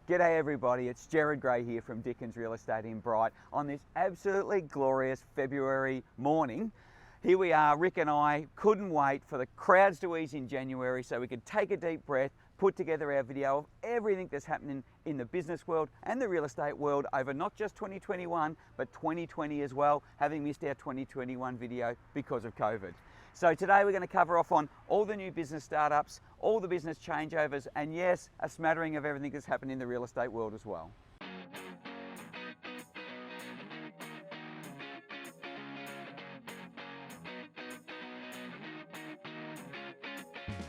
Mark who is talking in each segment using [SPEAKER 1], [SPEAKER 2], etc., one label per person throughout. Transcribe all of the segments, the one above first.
[SPEAKER 1] G'day everybody, it's Jared Gray here from Dickens Real Estate in Bright on this absolutely glorious February morning. Here we are, Rick and I couldn't wait for the crowds to ease in January so we could take a deep breath, put together our video of everything that's happening in the business world and the real estate world over not just 2021 but 2020 as well, having missed our 2021 video because of COVID. So today we're going to cover off on all the new business startups, all the business changeovers, and yes, a smattering of everything that's happened in the real estate world as well.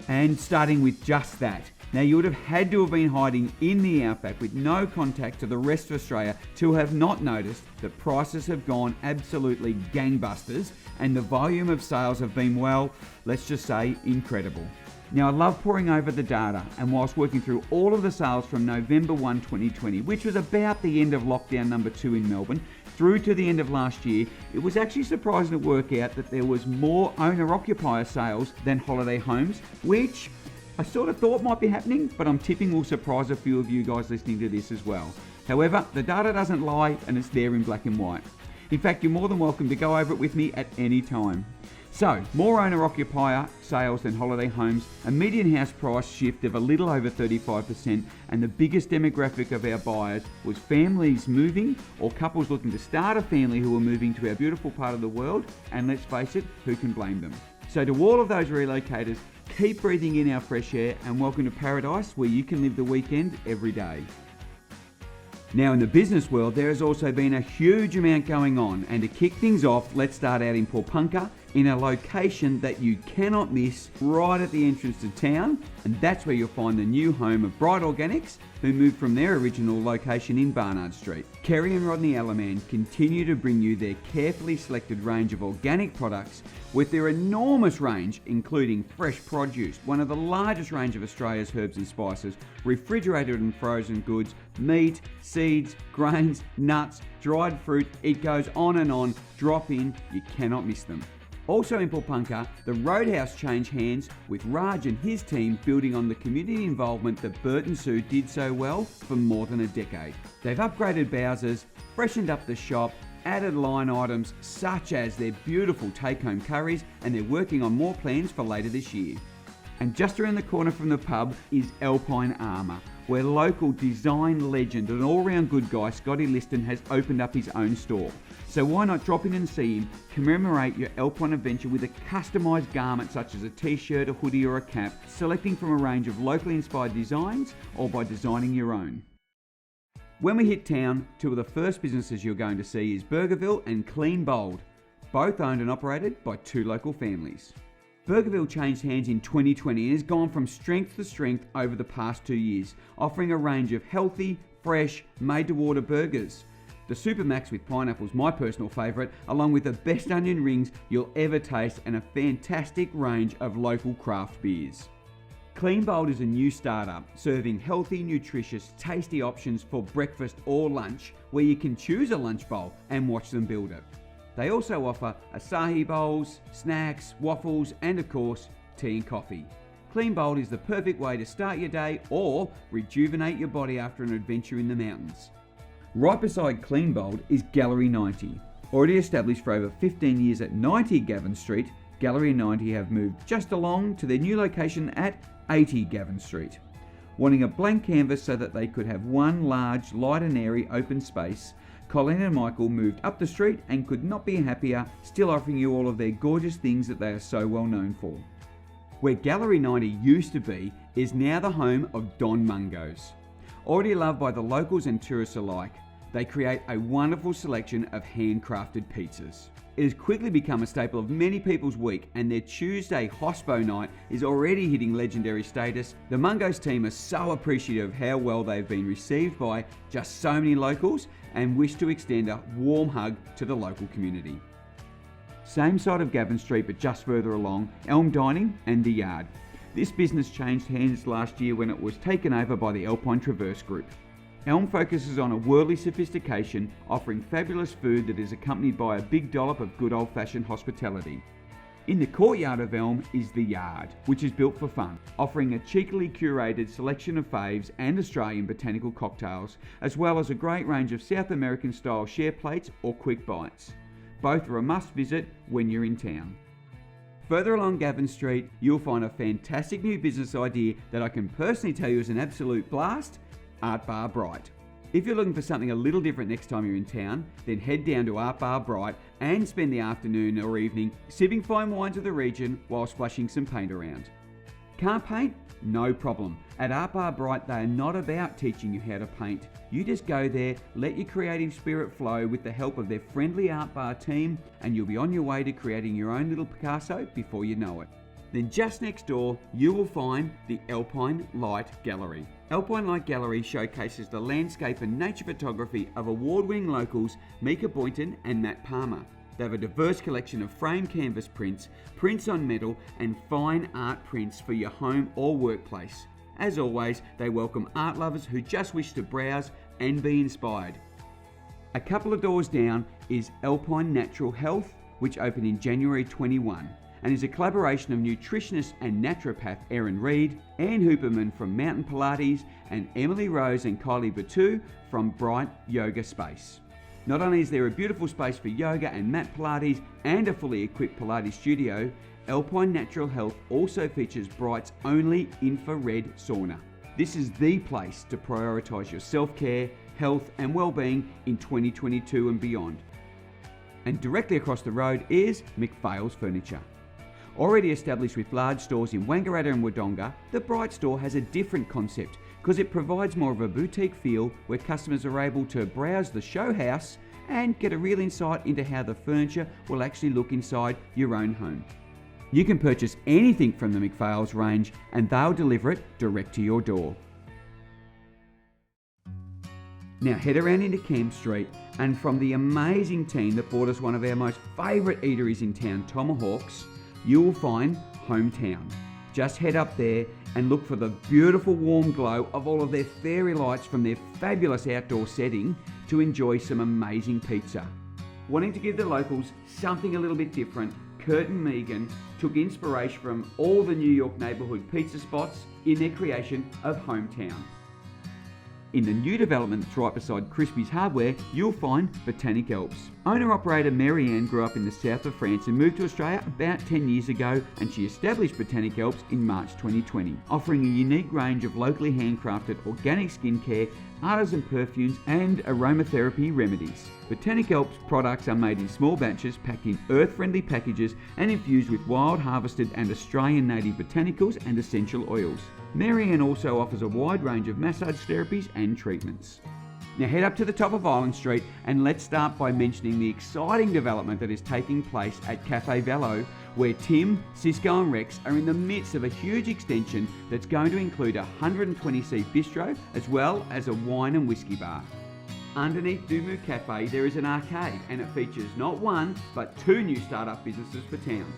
[SPEAKER 1] And starting with just that. Now you would have had to have been hiding in the outback with no contact to the rest of Australia to have not noticed that prices have gone absolutely gangbusters and the volume of sales have been, well, let's just say incredible. Now I love poring over the data, and whilst working through all of the sales from November 1, 2020, which was about the end of lockdown number 2 in Melbourne, through to the end of last year, it was actually surprising to work out that there was more owner-occupier sales than holiday homes, which I sort of thought might be happening, but I'm tipping will surprise a few of you guys listening to this as well. However, the data doesn't lie and it's there in black and white. In fact, you're more than welcome to go over it with me at any time. So, more owner-occupier sales than holiday homes, a median house price shift of a little over 35%, and the biggest demographic of our buyers was families moving or couples looking to start a family who are moving to our beautiful part of the world, and let's face it, who can blame them? So to all of those relocators, keep breathing in our fresh air and welcome to paradise where you can live the weekend every day. Now in the business world, there has also been a huge amount going on, and to kick things off, let's start out in Pawnpukka in a location that you cannot miss right at the entrance to town, and that's where you'll find the new home of Bright Organics, who moved from their original location in Barnard Street. Kerry and Rodney Alaman continue to bring you their carefully selected range of organic products with their enormous range including fresh produce, one of the largest range of Australia's herbs and spices, refrigerated and frozen goods, meat, seeds, grains, nuts, dried fruit, it goes on and on. Drop in, you cannot miss them. Also in Pawnpukka, the Roadhouse changed hands with Raj and his team building on the community involvement that Bert and Sue did so well for more than a decade. They've upgraded Bowsers, freshened up the shop, added line items such as their beautiful take-home curries, and they're working on more plans for later this year. And just around the corner from the pub is Alpine Armour, where local design legend and all-round good guy Scotty Liston has opened up his own store. So why not drop in and see him, commemorate your Alpine adventure with a customised garment such as a t-shirt, a hoodie or a cap, selecting from a range of locally inspired designs or by designing your own. When we hit town, two of the first businesses you're going to see is Burgerville and Clean Bold, both owned and operated by two local families. Burgerville changed hands in 2020 and has gone from strength to strength over the past 2 years, offering a range of healthy, fresh, made-to-order burgers. The Super Max with pineapple is my personal favourite, along with the best onion rings you'll ever taste and a fantastic range of local craft beers. Clean Bold is a new startup serving healthy, nutritious, tasty options for breakfast or lunch, where you can choose a lunch bowl and watch them build it. They also offer acai bowls, snacks, waffles, and of course, tea and coffee. Clean Bold is the perfect way to start your day or rejuvenate your body after an adventure in the mountains. Right beside Clean Bold is Gallery 90. Already established for over 15 years at 90 Gavin Street, Gallery 90 have moved just along to their new location at 80 Gavin Street. Wanting a blank canvas so that they could have one large, light and airy open space, Colleen and Michael moved up the street and could not be happier, still offering you all of their gorgeous things that they are so well known for. Where Gallery 90 used to be is now the home of Don Mumbos. Already loved by the locals and tourists alike, they create a wonderful selection of handcrafted pizzas. It has quickly become a staple of many people's week, and their Tuesday Hospo night is already hitting legendary status. The Mumbos team are so appreciative of how well they've been received by just so many locals and wish to extend a warm hug to the local community. Same side of Gavin Street but just further along, Elm Dining The Yard. This business changed hands last year when it was taken over by the Alpine Traverse Group. Elm focuses on a worldly sophistication, offering fabulous food that is accompanied by a big dollop of good old-fashioned hospitality. In the courtyard of Elm is The Yard, which is built for fun, offering a cheekily curated selection of faves and Australian botanical cocktails, as well as a great range of South American style share plates or quick bites. Both are a must visit when you're in town. Further along Gavin Street, you'll find a fantastic new business idea that I can personally tell you is an absolute blast, Art Bar Bright. If you're looking for something a little different next time you're in town, then head down to Art Bar Bright and spend the afternoon or evening sipping fine wines of the region while splashing some paint around. Can't paint? No problem. At Art Bar Bright, they are not about teaching you how to paint. You just go there, let your creative spirit flow with the help of their friendly art bar team, and you'll be on your way to creating your own little Picasso before you know it. Then just next door, you will find the Alpine Light Gallery. Alpine Light Gallery showcases the landscape and nature photography of award-winning locals Mika Boynton and Matt Palmer. They have a diverse collection of framed canvas prints, prints on metal, and fine art prints for your home or workplace. As always, they welcome art lovers who just wish to browse and be inspired. A couple of doors down is Alpine Natural Health, which opened in January 21. And is a collaboration of nutritionist and naturopath Erin Reed, Anne Hooperman from Mountain Pilates, and Emily Rose and Kylie Batu from Bright Yoga Space. Not only is there a beautiful space for yoga and mat Pilates and a fully equipped Pilates studio, Alpine Natural Health also features Bright's only infrared sauna. This is the place to prioritise your self-care, health and well-being in 2022 and beyond. And directly across the road is McCalls Furniture. Already established with large stores in Wangaratta and Wodonga, the Bright store has a different concept because it provides more of a boutique feel where customers are able to browse the show house and get a real insight into how the furniture will actually look inside your own home. You can purchase anything from the McCalls range and they'll deliver it direct to your door. Now head around into Camp Street and from the amazing team that bought us one of our most favourite eateries in town, Tomahawks, you will find Hometown. Just head up there and look for the beautiful warm glow of all of their fairy lights from their fabulous outdoor setting to enjoy some amazing pizza. Wanting to give the locals something a little bit different, Kurt and Megan took inspiration from all the New York neighbourhood pizza spots in their creation of Hometown. In the new development that's right beside Crispy's Hardware, you'll find Botanic Alps. Owner-operator Marianne grew up in the south of France and moved to Australia about 10 years ago, and she established Botanic Alps in March 2020, offering a unique range of locally handcrafted organic skincare, artisan perfumes and aromatherapy remedies. Botanic Alps products are made in small batches, packed in earth-friendly packages and infused with wild harvested and Australian native botanicals and essential oils. Marianne also offers a wide range of massage therapies and treatments. Now head up to the top of Island Street and let's start by mentioning the exciting development that is taking place at Cafe Vallo, where Tim, Cisco and Rex are in the midst of a huge extension that's going to include a 120-seat bistro as well as a wine and whiskey bar. Underneath Dumu Cafe there is an arcade and it features not one but two new startup businesses for town.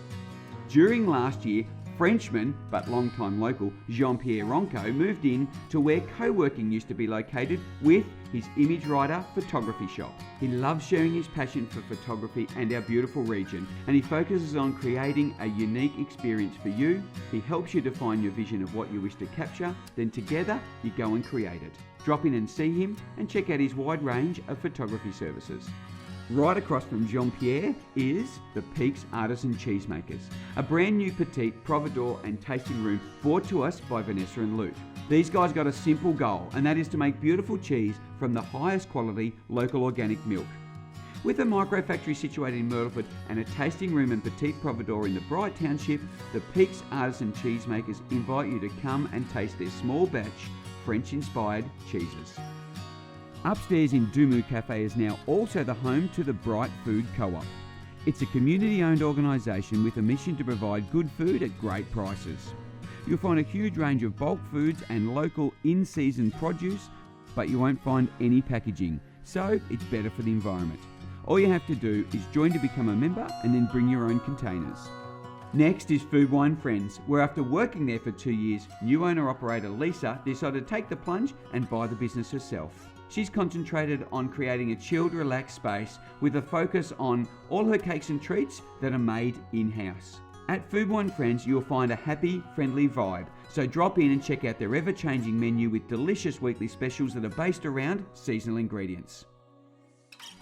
[SPEAKER 1] During last year, Frenchman, but long-time local, Jean-Pierre Ronco moved in to where co-working used to be located with his Image Writer photography shop. He loves sharing his passion for photography and our beautiful region, and he focuses on creating a unique experience for you. He helps you define your vision of what you wish to capture, then together you go and create it. Drop in and see him and check out his wide range of photography services. Right across from Jean-Pierre is the Peaks Artisan Cheesemakers, a brand new petite providore and tasting room brought to us by Vanessa and Luke. These guys got a simple goal, and that is to make beautiful cheese from the highest quality local organic milk. With a micro factory situated in Myrtleford and a tasting room and petite providore in the Bright Township, the Peaks Artisan Cheesemakers invite you to come and taste their small batch French-inspired cheeses. Upstairs in Dumu Cafe is now also the home to the Bright Food Co-op. It's a community-owned organisation with a mission to provide good food at great prices. You'll find a huge range of bulk foods and local in-season produce, but you won't find any packaging, so it's better for the environment. All you have to do is join to become a member and then bring your own containers. Next is Food Wine Friends, where after working there for 2 years, new owner-operator Lisa decided to take the plunge and buy the business herself. She's concentrated on creating a chilled, relaxed space with a focus on all her cakes and treats that are made in-house. At Food Wine Friends, you'll find a happy, friendly vibe. So drop in and check out their ever-changing menu with delicious weekly specials that are based around seasonal ingredients.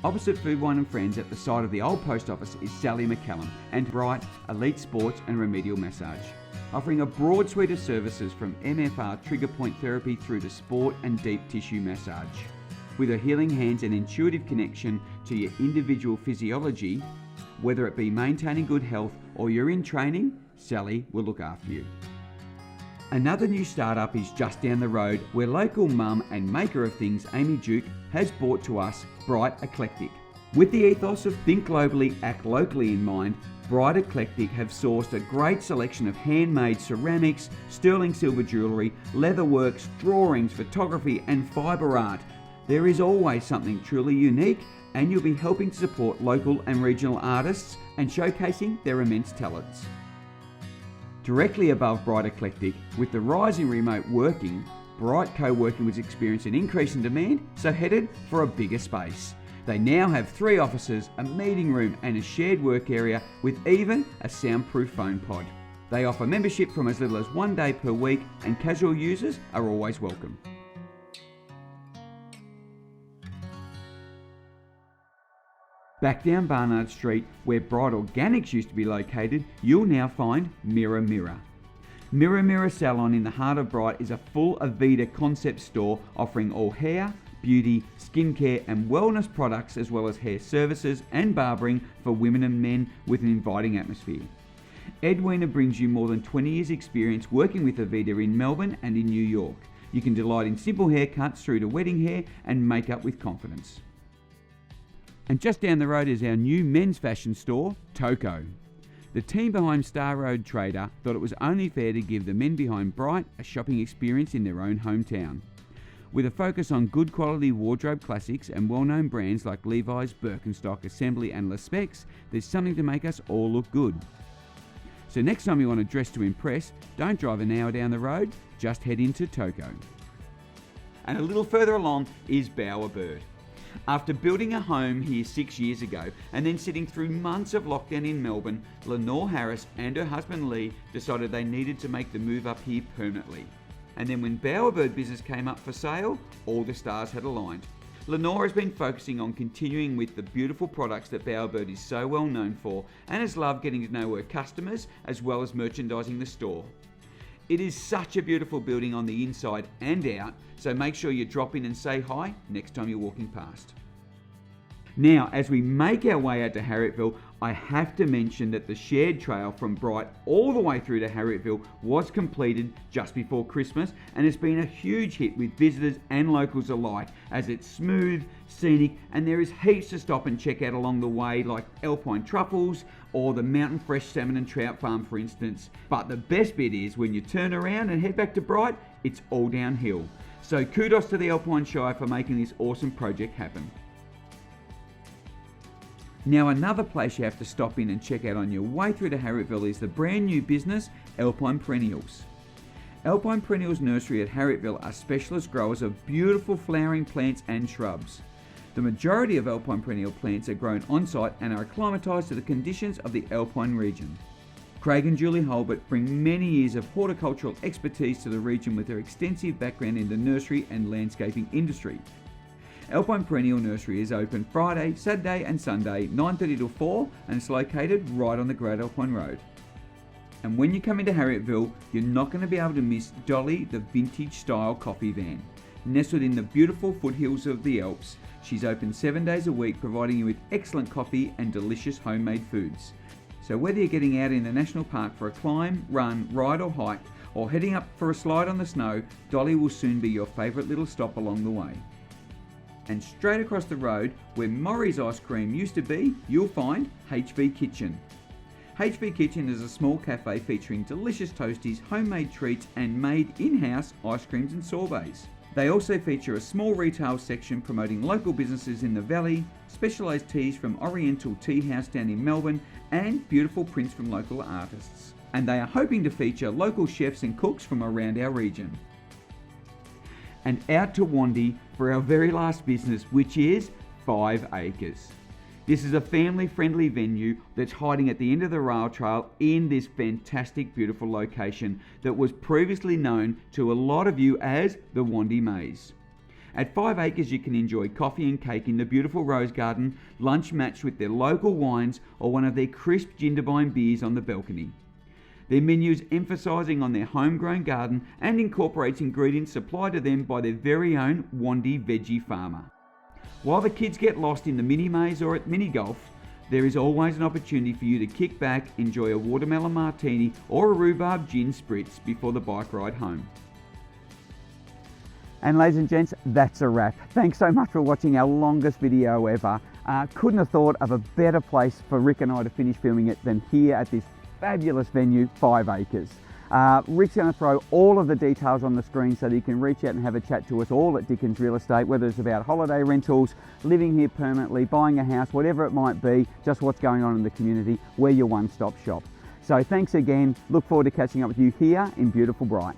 [SPEAKER 1] Opposite Food Wine and Friends at the side of the old post office is Sally McCallum and Bright Elite Sports and Remedial Massage, offering a broad suite of services from MFR trigger point therapy through to sport and deep tissue massage. With her healing hands and intuitive connection to your individual physiology, whether it be maintaining good health or you're in training, Sally will look after you. Another new startup is just down the road where local mum and maker of things Amy Duke has brought to us Bright Eclectic. With the ethos of think globally, act locally in mind, Bright Eclectic have sourced a great selection of handmade ceramics, sterling silver jewellery, leatherworks, drawings, photography and fibre art. There is always something truly unique, and you'll be helping to support local and regional artists and showcasing their immense talents. Directly above Bright Eclectic, with the rise in remote working, Bright Co-working was experiencing an increase in demand, so headed for a bigger space. They now have 3 offices, a meeting room and a shared work area with even a soundproof phone pod. They offer membership from as little as 1 day per week, and casual users are always welcome. Back down Barnard Street, where Bright Organics used to be located, you'll now find Mirror Mirror. Mirror Mirror Salon in the heart of Bright is a full Aveda concept store offering all hair, beauty, skincare and wellness products, as well as hair services and barbering for women and men with an inviting atmosphere. Edwina brings you more than 20 years experience working with Aveda in Melbourne and in New York. You can delight in simple haircuts through to wedding hair and makeup with confidence. And just down the road is our new men's fashion store, Toco. The team behind Star Road Trader thought it was only fair to give the men behind Bright a shopping experience in their own hometown. With a focus on good quality wardrobe classics and well-known brands like Levi's, Birkenstock, Assembly and Le Specs, there's something to make us all look good. So next time you want to dress to impress, don't drive an hour down the road, just head into Toco. And a little further along is Bowerbird. After building a home here 6 years ago and then sitting through months of lockdown in Melbourne, Lenore Harris and her husband Lee decided they needed to make the move up here permanently. And then when Bowerbird business came up for sale, all the stars had aligned. Lenore has been focusing on continuing with the beautiful products that Bowerbird is so well known for and has loved getting to know her customers as well as merchandising the store. It is such a beautiful building on the inside and out, so make sure you drop in and say hi next time you're walking past. Now, as we make our way out to Harrietville, I have to mention that the shared trail from Bright all the way through to Harrietville was completed just before Christmas and has been a huge hit with visitors and locals alike, as it's smooth, scenic, and there is heaps to stop and check out along the way, like Alpine Truffles or the Mountain Fresh Salmon and Trout Farm, for instance. But the best bit is when you turn around and head back to Bright, it's all downhill. So kudos to the Alpine Shire for making this awesome project happen. Now, another place you have to stop in and check out on your way through to Harrietville is the brand new business, Alpine Perennials. Alpine Perennials Nursery at Harrietville are specialist growers of beautiful flowering plants and shrubs. The majority of Alpine Perennial plants are grown on-site and are acclimatised to the conditions of the Alpine region. Craig and Julie Holbert bring many years of horticultural expertise to the region with their extensive background in the nursery and landscaping industry. Alpine Perennial Nursery is open Friday, Saturday and Sunday 9:30 till 4 and it's located right on the Great Alpine Road. And when you come into Harrietville, you're not going to be able to miss Dolly the vintage style coffee van. Nestled in the beautiful foothills of the Alps, she's open 7 days a week providing you with excellent coffee and delicious homemade foods. So whether you're getting out in the national park for a climb, run, ride or hike, or heading up for a slide on the snow, Dolly will soon be your favourite little stop along the way. And straight across the road, where Murray's Ice Cream used to be, you'll find HV Kitchen. HV Kitchen is a small cafe featuring delicious toasties, homemade treats and made in-house ice creams and sorbets. They also feature a small retail section promoting local businesses in the valley, specialised teas from Oriental Tea House down in Melbourne and beautiful prints from local artists. And they are hoping to feature local chefs and cooks from around our region. And out to Wandy for our very last business, which is 5 Acres. This is a family-friendly venue that's hiding at the end of the rail trail in this fantastic, beautiful location that was previously known to a lot of you as the Wandy Maze. At 5 acres you can enjoy coffee and cake in the beautiful rose garden, lunch matched with their local wines or one of their crisp Jindabyne beers on the balcony. Their menus emphasising on their homegrown garden and incorporates ingredients supplied to them by their very own Wandy veggie farmer. While the kids get lost in the mini maze or at mini golf, there is always an opportunity for you to kick back, enjoy a watermelon martini or a rhubarb gin spritz before the bike ride home. And ladies and gents, that's a wrap. Thanks so much for watching our longest video ever. Couldn't have thought of a better place for Rick and I to finish filming it than here at this fabulous venue, 5 acres. Rick's going to throw all of the details on the screen so that you can reach out and have a chat to us all at Dickens Real Estate, whether it's about holiday rentals, living here permanently, buying a house, whatever it might be, just what's going on in the community. We're your one-stop shop. So thanks again. Look forward to catching up with you here in beautiful Bright.